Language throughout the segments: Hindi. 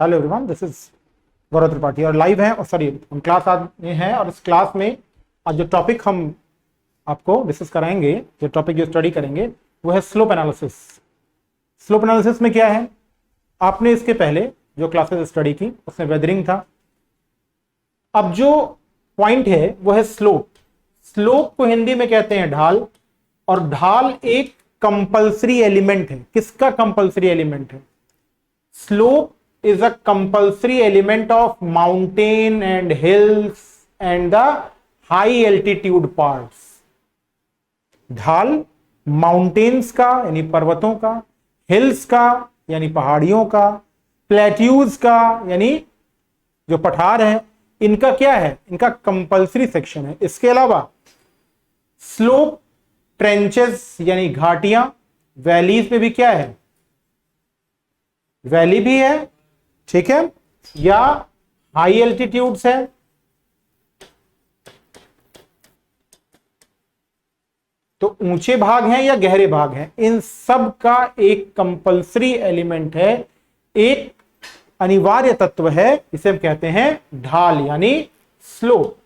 हेलो एवरीवन, दिस इज गौरव त्रिपाठी और लाइव है और सॉरी हम क्लास आज में हैं। और इस क्लास में आज जो टॉपिक हम आपको डिस्कस कराएंगे, जो टॉपिक जो स्टडी करेंगे वो है स्लोप एनालिसिस। स्लोप एनालिसिस में क्या है, आपने इसके पहले जो क्लासेस स्टडी की उसमें वेदरिंग था। अब जो पॉइंट है वो है स्लोप। स्लोप को हिंदी में कहते हैं ढाल, और ढाल एक कंपल्सरी एलिमेंट है। किसका कंपल्सरी एलिमेंट है? Slope is a compulsory element of mountain and hills and the high altitude parts। ढाल माउंटेन्स का यानी पर्वतों का, हिल्स का यानी पहाड़ियों का, प्लेट्यूज का यानी जो पठार है, इनका क्या है? इनका कंपल्सरी सेक्शन है। इसके अलावा स्लोप ट्रेंचेस यानी घाटियां, वैलीज में भी क्या है? वैली भी है, ठीक है, या हाई एल्टीट्यूड्स है। तो ऊंचे भाग हैं या गहरे भाग हैं, इन सब का एक कंपल्सरी एलिमेंट है, एक अनिवार्य तत्व है, इसे हम कहते हैं ढाल यानी स्लोप।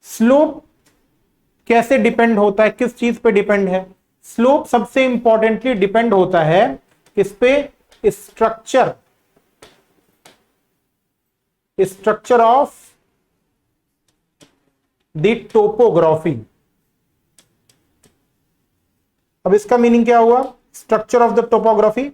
स्लोप कैसे डिपेंड होता है, किस चीज पे डिपेंड है? स्लोप सबसे इंपॉर्टेंटली डिपेंड होता है किस पे? Structure of the topography. अब इसका मीनिंग क्या हुआ? Structure of the topography,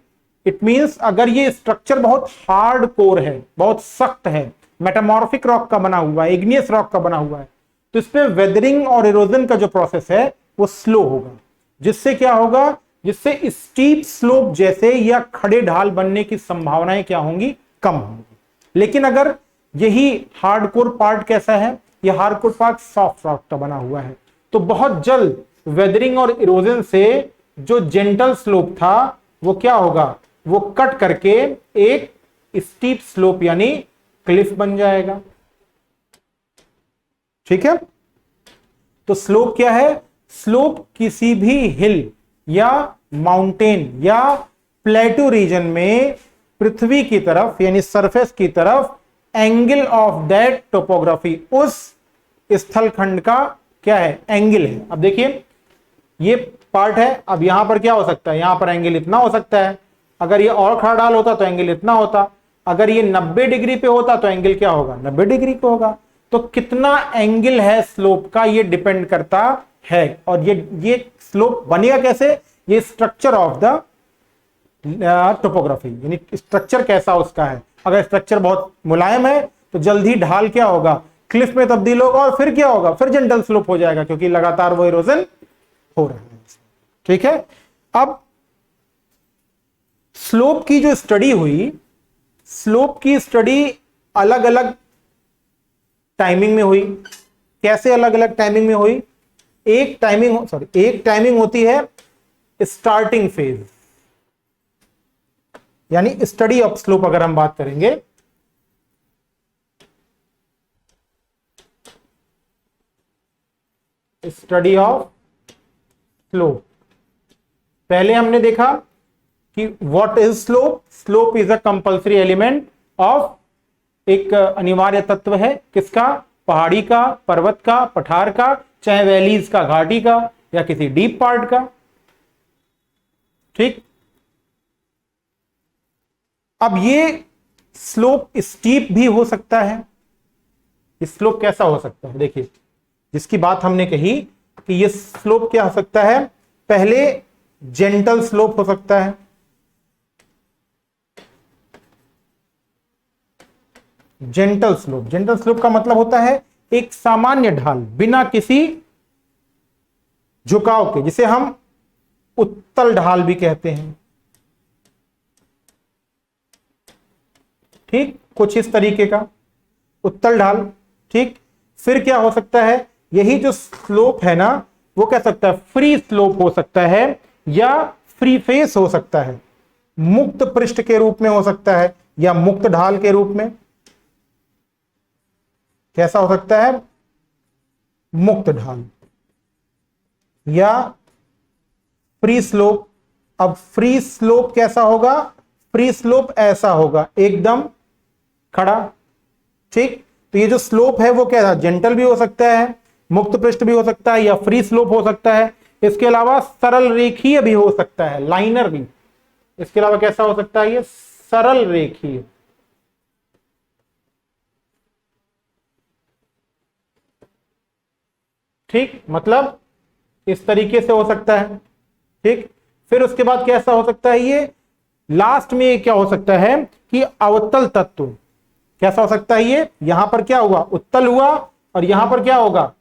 it means अगर ये स्ट्रक्चर बहुत हार्ड कोर है, बहुत सख्त है, मेटामॉर्फिक रॉक का बना हुआ है, इग्नियस रॉक का बना हुआ है, तो इसमें वेदरिंग और इरोजन का जो प्रोसेस है वो स्लो होगा। जिससे क्या होगा? जिससे स्टीप स्लोप जैसे या खड़े ढाल बनने की संभावनाएं क्या होंगी? कम होंगी। लेकिन अगर यही हार्डकोर पार्ट कैसा है? यह हार्डकोर पार्ट सॉफ्ट रॉक का बना हुआ है, तो बहुत जल्द वेदरिंग और इरोजन से जो जेंटल स्लोप था वो क्या होगा? वो कट करके एक स्टीप स्लोप यानी क्लिफ बन जाएगा। ठीक है, तो स्लोप क्या है? स्लोप किसी भी हिल या माउंटेन या प्लेटू रीजन में पृथ्वी की तरफ यानी सरफेस की तरफ एंगल ऑफ दैट टोपोग्राफी, उस स्थल खंड का क्या है? एंगल है। अब देखिए ये पार्ट है, अब यहां पर क्या हो सकता है? यहां पर एंगल इतना हो सकता है, अगर ये और खड़ा ढाल होता तो एंगल इतना होता, अगर ये 90 डिग्री पे होता तो एंगल क्या होगा? 90 डिग्री पे होगा। तो कितना एंगल है स्लोप का, ये डिपेंड करता है। और ये स्लोप बनेगा कैसे? ये स्ट्रक्चर ऑफ द टोपोग्राफी यानी स्ट्रक्चर कैसा उसका है। अगर स्ट्रक्चर बहुत मुलायम है तो जल्द ही ढाल क्या होगा? क्लिफ में तब्दील होगा, और फिर क्या होगा? फिर जेंटल स्लोप हो जाएगा, क्योंकि लगातार वो इरोजन हो रहा है। ठीक है, अब स्लोप की जो स्टडी हुई, स्लोप की स्टडी अलग अलग टाइमिंग में हुई। कैसे अलग अलग टाइमिंग में हुई? एक टाइमिंग होती है स्टार्टिंग फेज, यानी स्टडी ऑफ स्लोप अगर हम बात करेंगे, स्टडी ऑफ स्लोप, पहले हमने देखा कि what is slope. Slope is a compulsory element of, एक अनिवार्य तत्व है किसका? पहाड़ी का, पर्वत का, पठार का, चाहे वैलीज का, घाटी का, या किसी डीप पार्ट का। ठीक, अब ये स्लोप स्टीप भी हो सकता है। स्लोप कैसा हो सकता है? देखिए, जिसकी बात हमने कही कि ये स्लोप क्या हो सकता है? पहले जेंटल स्लोप हो सकता है। जेंटल स्लोप का मतलब होता है एक सामान्य ढाल बिना किसी झुकाव के, जिसे हम उत्तल ढाल भी कहते हैं। ठीक, कुछ इस तरीके का उत्तल ढाल। ठीक, फिर क्या हो सकता है? यही जो स्लोप है ना, वो कह सकता है फ्री स्लोप हो सकता है, या फ्री फेस हो सकता है, मुक्त पृष्ठ के रूप में हो सकता है, या मुक्त ढाल के रूप में। कैसा हो सकता है? मुक्त ढाल या फ्री स्लोप अब फ्री स्लोप कैसा होगा? फ्री स्लोप ऐसा होगा, एकदम खड़ा। ठीक, तो ये जो स्लोप है वो क्या है? जेंटल भी हो सकता है, मुक्त पृष्ठ भी हो सकता है, या फ्री स्लोप हो सकता है। इसके अलावा सरल रेखीय भी हो सकता है, लाइनर भी। इसके अलावा कैसा हो सकता है? ये सरल रेखीय। ठीक, मतलब इस तरीके से हो सकता है। ठीक, फिर उसके बाद कैसा हो सकता है? ये लास्ट में ये क्या हो सकता है कि अवतल तत्व। कैसा हो सकता है? ये यहां पर क्या हुआ? उत्तल हुआ, और यहां पर क्या होगा?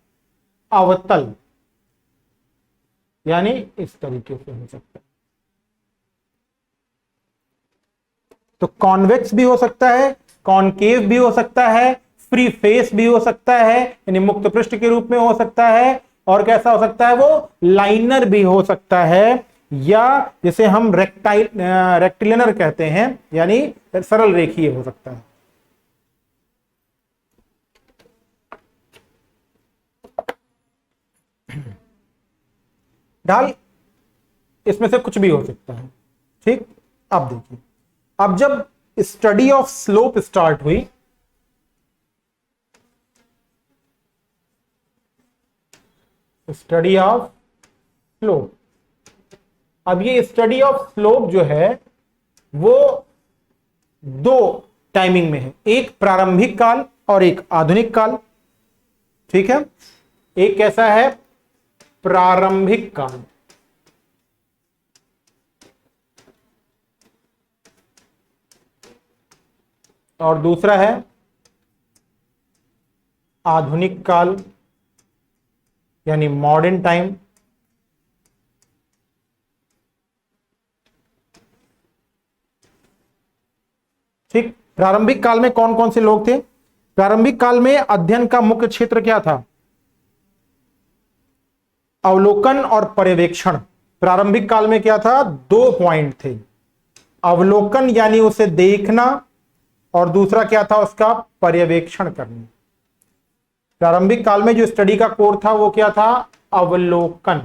अवतल, यानी इस तरीके से हो सकता है। तो कॉन्वेक्स भी हो सकता है, कॉनकेव भी हो सकता है, फ्री फेस भी हो सकता है, यानी मुक्त पृष्ठ के रूप में हो सकता है, और कैसा हो सकता है? वो लाइनर भी हो सकता है, या जिसे हम रेक्टिलिनर कहते हैं, यानी सरल रेखीय हो सकता है। ढाल इसमें से कुछ भी हो सकता है। ठीक, अब देखिए, अब जब स्टडी ऑफ स्लोप स्टार्ट हुई, स्टडी ऑफ स्लोप, अब ये स्टडी ऑफ स्लोप जो है वो दो टाइमिंग में है, एक प्रारंभिक काल और एक आधुनिक काल। ठीक है, एक कैसा है? प्रारंभिक काल, और दूसरा है आधुनिक काल, यानी मॉडर्न टाइम। ठीक, प्रारंभिक काल में कौन कौन से लोग थे? प्रारंभिक काल में अध्ययन का मुख्य क्षेत्र क्या था? अवलोकन और पर्यवेक्षण। प्रारंभिक काल में क्या था? दो पॉइंट थे, अवलोकन यानी उसे देखना, और दूसरा क्या था? उसका पर्यवेक्षण करना। प्रारंभिक काल में जो स्टडी का कोर था वो क्या था? अवलोकन,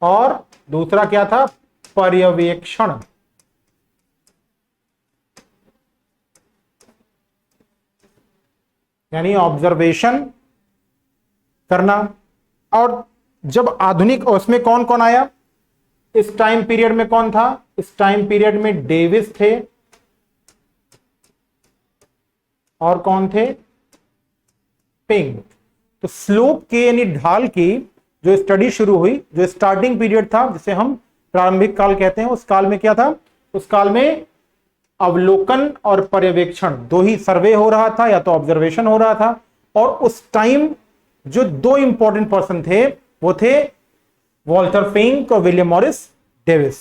और दूसरा क्या था? पर्यवेक्षण। यानी ऑब्जर्वेशन करना। और जब आधुनिक, उसमें कौन कौन आया इस टाइम पीरियड में? कौन था इस टाइम पीरियड में? डेविस थे, और कौन थे? पिंग। तो स्लोप के यानी ढाल की जो स्टडी शुरू हुई, जो स्टार्टिंग पीरियड था जिसे हम प्रारंभिक काल कहते हैं, उस काल में क्या था? उस काल में अवलोकन और पर्यवेक्षण दो ही सर्वे हो रहा था, या तो ऑब्जर्वेशन हो रहा था। और उस टाइम जो दो इंपॉर्टेंट पर्सन थे वो थे वॉल्टर फिंक और विलियम मॉरिस डेविस।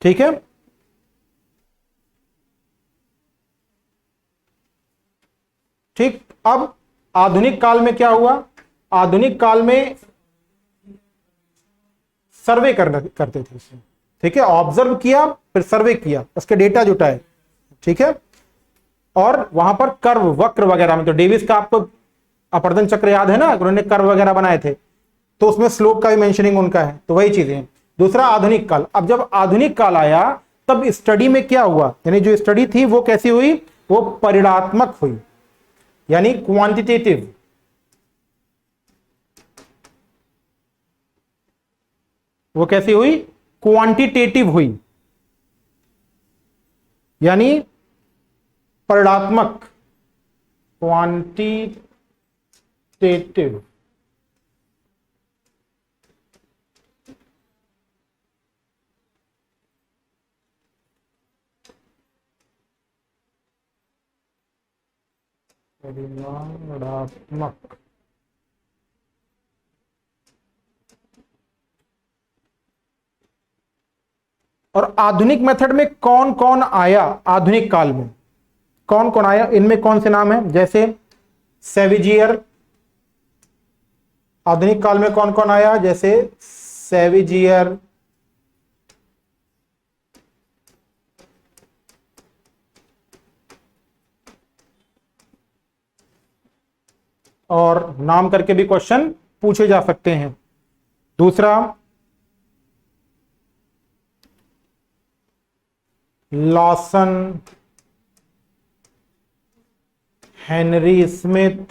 ठीक है, ठीक। अब आधुनिक काल में क्या हुआ? आधुनिक काल में सर्वे करते थे उसे। ठीक है, ऑब्जर्व किया, फिर सर्वे किया, उसके डेटा जुटाए। ठीक है, और वहां पर कर्व, वक्र वगैरह में, तो डेविस का आपको अपर्दन चक्र याद है ना, उन्होंने कर्व वगैरह बनाए थे, तो उसमें स्लोप का भी मेंशनिंग उनका है, तो वही चीजें हैं। दूसरा आधुनिक काल। अब जब आधुनिक काल आया तब स्टडी में क्या हुआ? यानी जो स्टडी थी वो कैसी हुई? वो परिणात्मक हुई, यानी क्वांटिटेटिव। वो कैसी हुई? क्वांटिटेटिव हुई, यानी परिणात्मक, क्वांटिटेटिव। परिमाणात्मक। और आधुनिक मेथड में कौन कौन आया? आधुनिक काल में कौन कौन आया? इनमें कौन से नाम है? जैसे सेविजियर। आधुनिक काल में कौन कौन आया? जैसे सेविजियर, और नाम करके भी क्वेश्चन पूछे जा सकते हैं। दूसरा, लॉसन, हेनरी स्मिथ,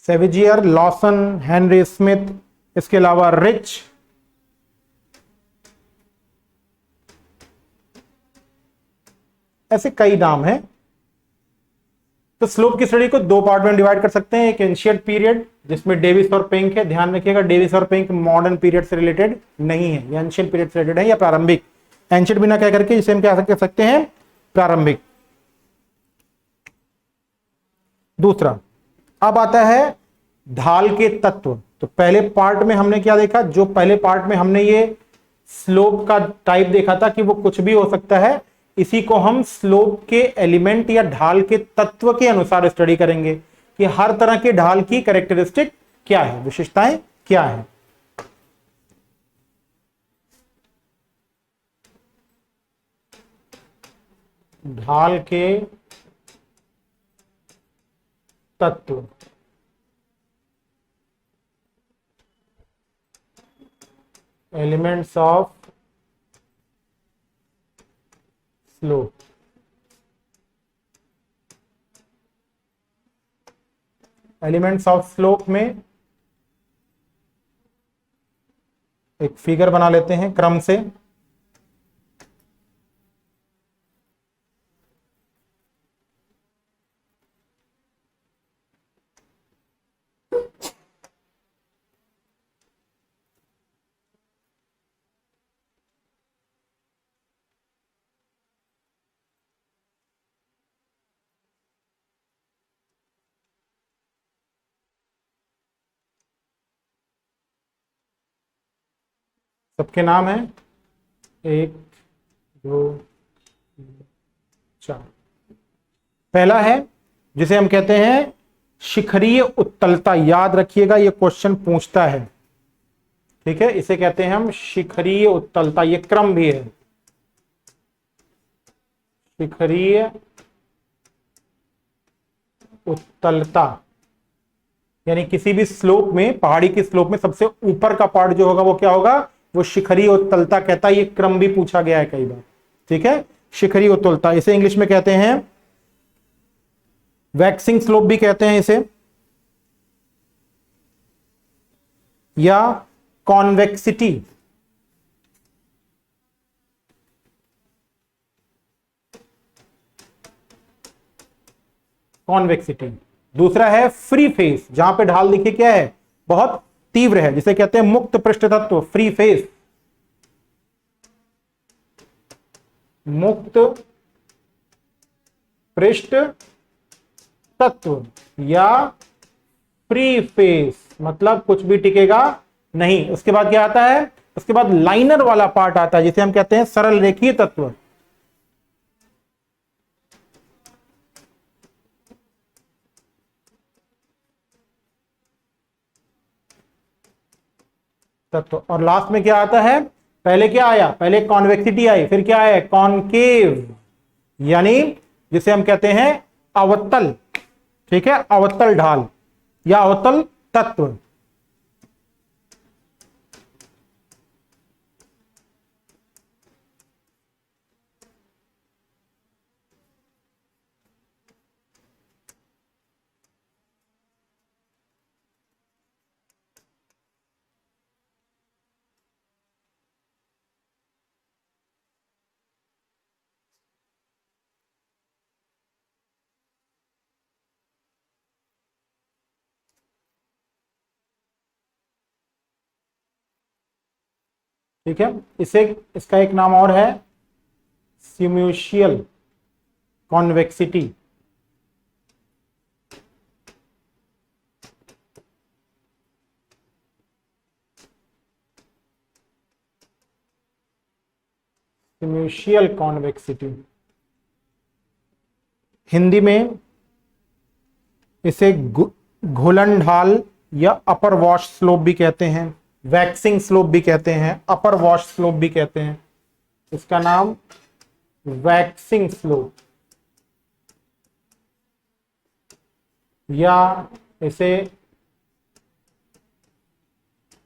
सेविजियर, लॉसन, हेनरी स्मिथ, इसके अलावा रिच, ऐसे कई नाम हैं। तो स्लोप की स्टडी को दो पार्ट में डिवाइड कर सकते हैं। एक एंशिएंट पीरियड जिसमें डेविस और पिंक है, ध्यान रखिएगा डेविस और पिंक मॉडर्न पीरियड से रिलेटेड नहीं है, या एंशिएंट पीरियड से रिलेटेड है, या प्रारंभिक, एंशिएंट बिना कह करके जिसे हम क्या कह सकते हैं, प्रारंभिक। दूसरा, अब आता है ढाल के तत्व। तो पहले पार्ट में हमने क्या देखा, जो पहले पार्ट में हमने ये स्लोप का टाइप देखा था कि वो कुछ भी हो सकता है, इसी को हम स्लोप के एलिमेंट या ढाल के तत्व के अनुसार स्टडी करेंगे कि हर तरह के ढाल की कैरेक्टरिस्टिक क्या है, विशेषताएं क्या है। ढाल के तत्व, elements of slope. Elements of slope में एक फिगर बना लेते हैं क्रम से। सबके नाम है 1 2 3 4। पहला है जिसे हम कहते हैं शिखरीय उत्तलता। याद रखिएगा ये क्वेश्चन पूछता है, ठीक है, इसे कहते हैं हम शिखरीय उत्तलता। ये क्रम भी है, शिखरीय उत्तलता, यानी किसी भी स्लोप में, पहाड़ी की स्लोप में सबसे ऊपर का पार्ट जो होगा वो क्या होगा, वो शिखरीय उत्तलता कहता है। ये क्रम भी पूछा गया है कई बार, ठीक है, शिखरीय उत्तलता। इसे इंग्लिश में कहते हैं वैक्सिंग स्लोप भी कहते हैं इसे, या कॉन्वेक्सिटी। कॉन्वेक्सिटी। दूसरा है फ्री फेस, जहां पे ढाल देखिए क्या है, बहुत तीव्र है, जिसे कहते हैं मुक्त पृष्ठ तत्व, फ्री फेस, मुक्त पृष्ठ तत्व या फ्री फेस, मतलब कुछ भी टिकेगा नहीं। उसके बाद क्या आता है, उसके बाद लाइनर वाला पार्ट आता है जिसे हम कहते हैं सरल रेखीय तत्व। तत्व और लास्ट में क्या आता है, पहले क्या आया, पहले कॉन्वेक्सिटी आई, फिर क्या आया, कॉनकेव, यानी जिसे हम कहते हैं अवतल, ठीक है, अवतल ढाल या अवतल तत्व। ठीक है, इसे, इसका एक नाम और है सिम्यूशियल कॉन्वेक्सिटी। सिम्यूशियल कॉन्वेक्सिटी, हिंदी में इसे घुलन ढाल या अपर वॉश स्लोप भी कहते हैं। वैक्सिंग स्लोप भी कहते हैं, अपर वॉश स्लोप भी कहते हैं। इसका नाम वैक्सिंग स्लोप या इसे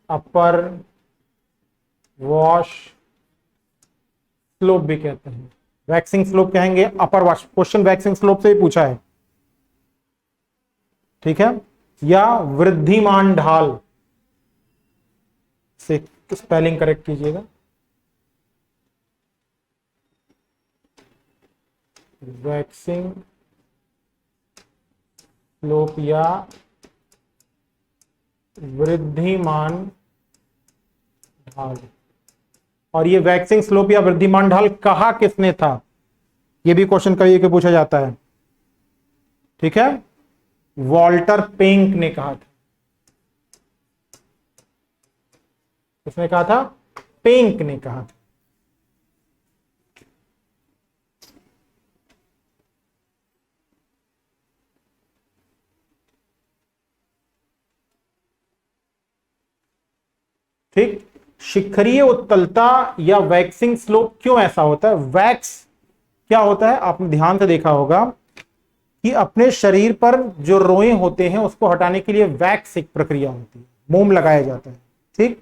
अपर वॉश स्लोप भी कहते हैं। वैक्सिंग स्लोप कहेंगे, अपर वॉश, क्वेश्चन वैक्सिंग स्लोप से ही पूछा है, ठीक है। या वृद्धिमान ढाल, से स्पेलिंग करेक्ट कीजिएगा, वैक्सिंग स्लोप या वृद्धिमान ढाल। और ये वैक्सिंग स्लोप या वृद्धिमान ढाल कहा किसने था, ये भी क्वेश्चन कभी के पूछा जाता है, ठीक है। वॉल्टर पेंक ने कहा था। किसने कहा था? पेंक ने कहा था। ठीक। शिखरीय उत्तलता या वैक्सिंग स्लोप क्यों ऐसा होता है? वैक्स क्या होता है, आपने ध्यान से देखा होगा कि अपने शरीर पर जो रोए होते हैं उसको हटाने के लिए वैक्स एक प्रक्रिया होती है, मोम लगाया जाता है, ठीक।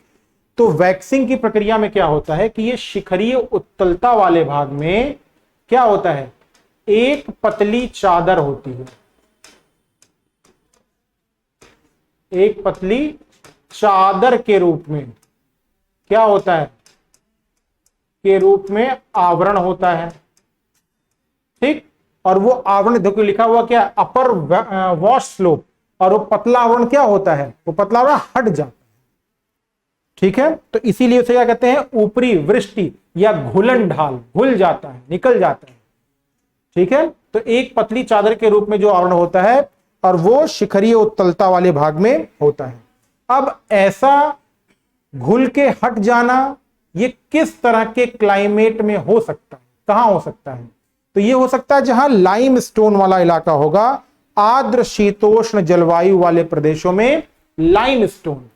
तो वैक्सिंग की प्रक्रिया में क्या होता है कि ये शिखरीय उत्तलता वाले भाग में क्या होता है, एक पतली चादर होती है, एक पतली चादर के रूप में क्या होता है, के रूप में आवरण होता है, ठीक। और वो आवरण देखो लिखा हुआ क्या, अपर वॉश स्लोप, और वो पतला आवरण क्या होता है, वो पतला आवरण हट जाता है, ठीक है। तो इसीलिए उसे क्या कहते हैं, ऊपरी वृष्टि या घुलन ढाल, घुल जाता है, निकल जाता है, ठीक है। तो एक पतली चादर के रूप में जो आवरण होता है और वो शिखरीय उत्तलता वाले भाग में होता है। अब ऐसा घुल के हट जाना ये किस तरह के क्लाइमेट में हो सकता है, कहां हो सकता है? तो ये हो सकता है जहां लाइम स्टोन वाला इलाका होगा, आर्द्र शीतोष्ण जलवायु वाले प्रदेशों में लाइम स्टोन।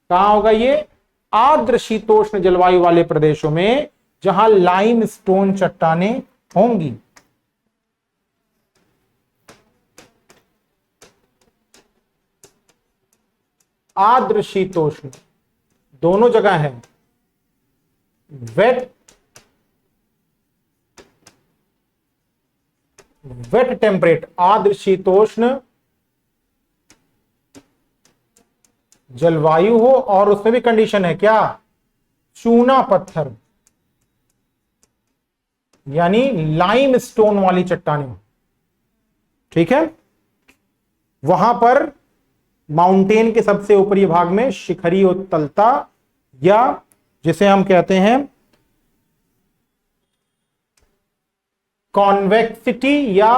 कहां होगा ये? आर्द्र शीतोष्ण जलवायु वाले प्रदेशों में जहां लाइम स्टोन चट्टानें होंगी। आर्द्र शीतोष्ण दोनों जगह है, वेट टेम्परेट, आर्द्र शीतोष्ण जलवायु हो, और उसमें भी कंडीशन है क्या, चूना पत्थर यानी लाइम स्टोन वाली चट्टानें, ठीक है। वहां पर माउंटेन के सबसे ऊपरी भाग में शिखरी उत्तलता या जिसे हम कहते हैं कॉन्वेक्सिटी या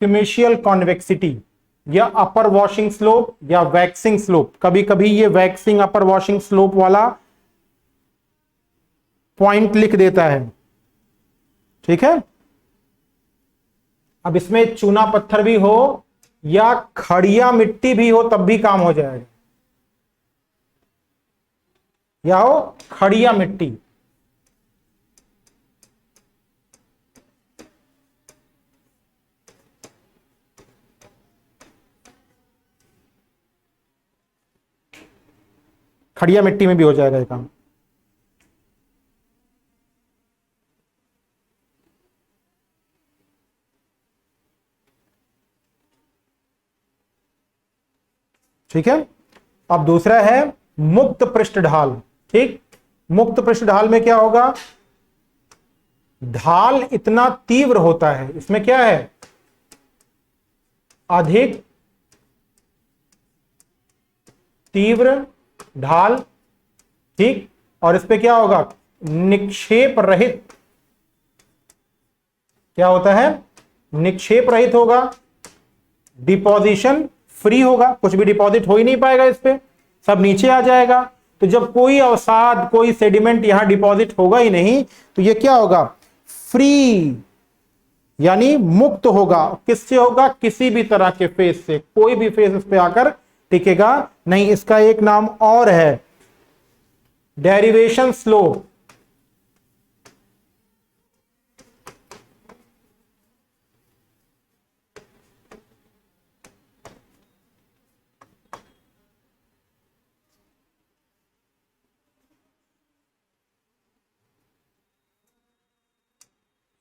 सिमेशियल कॉन्वेक्सिटी या अपर वॉशिंग स्लोप या वैक्सिंग स्लोप। कभी कभी ये वैक्सिंग अपर वॉशिंग स्लोप वाला पॉइंट लिख देता है, ठीक है। अब इसमें चूना पत्थर भी हो या खड़िया मिट्टी भी हो तब भी काम हो जाएगा, या हो खड़िया मिट्टी, खड़िया मिट्टी में भी हो जाएगा ये काम। ठीक है। अब दूसरा है मुक्त पृष्ठ ढाल, ठीक। मुक्त पृष्ठ ढाल में क्या होगा, ढाल इतना तीव्र होता है, इसमें क्या है, अधिक तीव्र ढाल, ठीक। और इस पे क्या होगा, निक्षेप रहित, क्या होता है, निक्षेप रहित होगा, डिपोजिशन फ्री होगा, कुछ भी डिपॉजिट हो ही नहीं पाएगा इस पे, सब नीचे आ जाएगा। तो जब कोई अवसाद कोई सेडिमेंट यहां डिपॉजिट होगा ही नहीं तो ये क्या होगा, फ्री यानी मुक्त होगा। किससे होगा, किसी भी तरह के फेस से, कोई भी फेस इस पे आकर टिकेगा नहीं। इसका एक नाम और है डेरिवेशन स्लोप,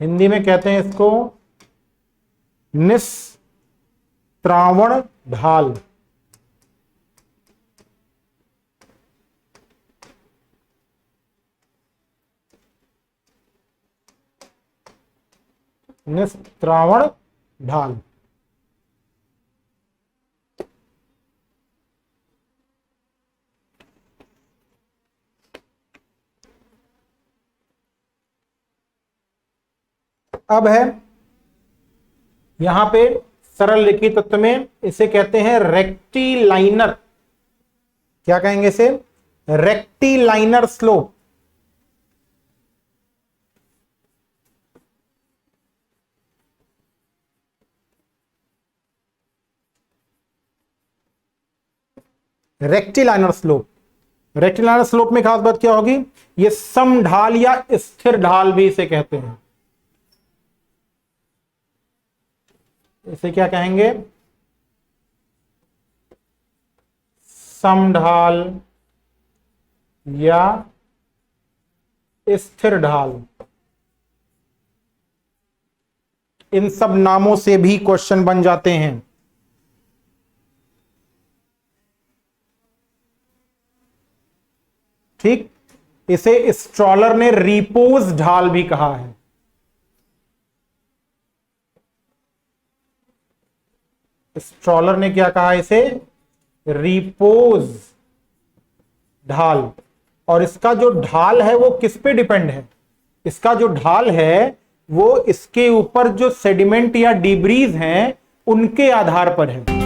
हिंदी में कहते हैं इसको निस्त्रावण ढाल। निस्त्रावण ढाल। अब है यहां पे सरल लिखित तत्व में इसे कहते हैं रेक्टिलाइनर। क्या कहेंगे इसे? रेक्टिलाइनर स्लोप। रेक्टिलाइनर स्लोप। रेक्टिलाइनर स्लोप में खास बात क्या होगी? ये सम ढाल या स्थिर ढाल भी इसे कहते हैं। इसे क्या कहेंगे? समढाल या स्थिर ढाल। इन सब नामों से भी क्वेश्चन बन जाते हैं। ठीक, इसे स्ट्रॉलर ने रिपोज ढाल भी कहा है। स्ट्रॉलर ने क्या कहा? इसे रिपोज ढाल। और इसका जो ढाल है वो किस पे डिपेंड है? इसका जो ढाल है वो इसके ऊपर जो सेडिमेंट या डिब्रीज हैं उनके आधार पर है।